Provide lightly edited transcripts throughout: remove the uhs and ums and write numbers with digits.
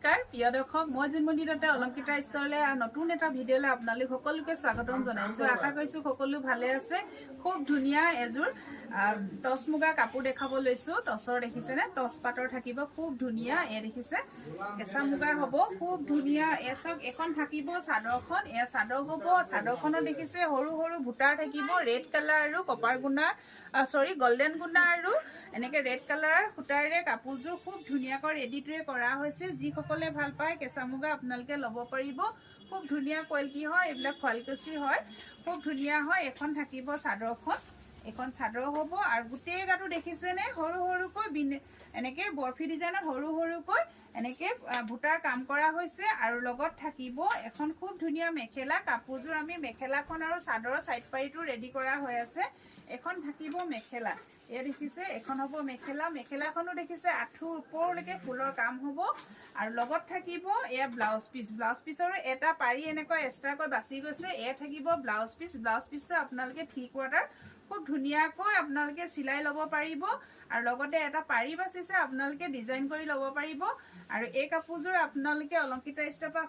নমস্কাৰ প্ৰিয় দৰ্শক মই জিন্মতি দত্ত অলংকিতা ষ্টৰলৈ নতুন এটা ভিডিঅ'লৈ আপোনালোক সকলোকে স্বাগতম জনাইছো আশা কৰিছো সকলো ভালে আছে খুব ধুনীয়া এজোৰ টছ মুগা কাপোৰ দেখাব লৈছো টছৰ দেখিছেনে টছ পাটৰ থাকিব খুব ধুনীয়া এ দেখিছে কেঁচা মুগাৰ হ'ব খুব ধুনীয়া এসক এখন থাকিব চাদৰখন এ চাদৰ হ'ব চাদৰখনত দেখিছে সৰু সৰু বুটাৰ থাকিব ৰেড কালাৰ আৰু কপাৰ গুণা গোল্ডেন গুণা আৰু এনেকে ৰেড কালাৰ সূতাৰে কাপোৰযোৰ খুব ধুনীয়াকৈ ৰেডিটোৱে কৰা হৈছে যিসকলে ভাল পায় কেঁচা মুগা আপোনালোকে ল'ব পাৰিব খুব ধুনীয়া কোৱালিটি হয় এইবিলাক শুৱালকুছি হয় খুব ধুনীয়া হয় এখন থাকিব চাদৰখন এখন চাদৰ হ'ব আৰু গোটেই গাটো দেখিছেনে সৰু সৰুকৈ এনেকে বৰফি ডিজাইনত সৰু সৰুকৈ এনেকে বুটাৰ কাম কৰা হৈছে আৰু লগত থাকিব এখন খুব ধুনীয়া মেখেলা কাপোৰযোৰ আমি মেখেলাখন আৰু চাদৰৰ সাইড পাৰিটো ৰেডি কৰা হৈ আছে এখন থাকিব মেখেলা এ দেখিছে এখন হ'ব মেখেলা মেখেলাখনো দেখিছে আঁঠুৰ ওপৰলৈকে ফুলৰ কাম হ'ব আৰু লগত থাকিব এয়া ব্লাউজ পিছৰো এটা পাৰি এনেকৈ এক্সট্ৰাকৈ বাছি গৈছে এ থাকিব ব্লাউজ পিছটো আপোনালোকে থ্ৰী কোৱাৰ্টাৰ খুব ধুনীয়াকৈ আপোনালোকে চিলাই ল'ব পাৰিব আৰু লগতে এটা পাৰি বাছিছে আপোনালোকে ডিজাইন কৰি ল'ব পাৰিব আৰু এই কাপোৰযোৰ আপোনালোকে অলংকিতা ষ্টৰৰ পৰা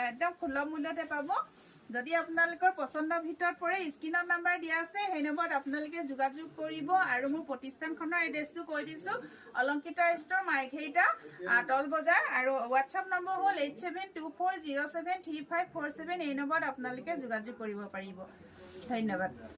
একদম সুলভ মূল্যতে পাব যদি আপোনালোকৰ পছন্দৰ ভিতৰত পৰে স্ক্ৰিনত নাম্বাৰ দিয়া আছে সেই নম্বৰত আপোনালোকে যোগাযোগ কৰিব আৰু মোৰ প্ৰতিষ্ঠানখনৰ এড্ৰেছটো কৈ দিছো অলংকিতা ষ্টৰ মাৰ্ঘেৰিটা তল বজাৰ আৰু হোৱাটছআপ নম্বৰ হ'ল 8724073547 এই নম্বৰত আপোনালোকে যোগাযোগ কৰিব পাৰিব ধন্যবাদ।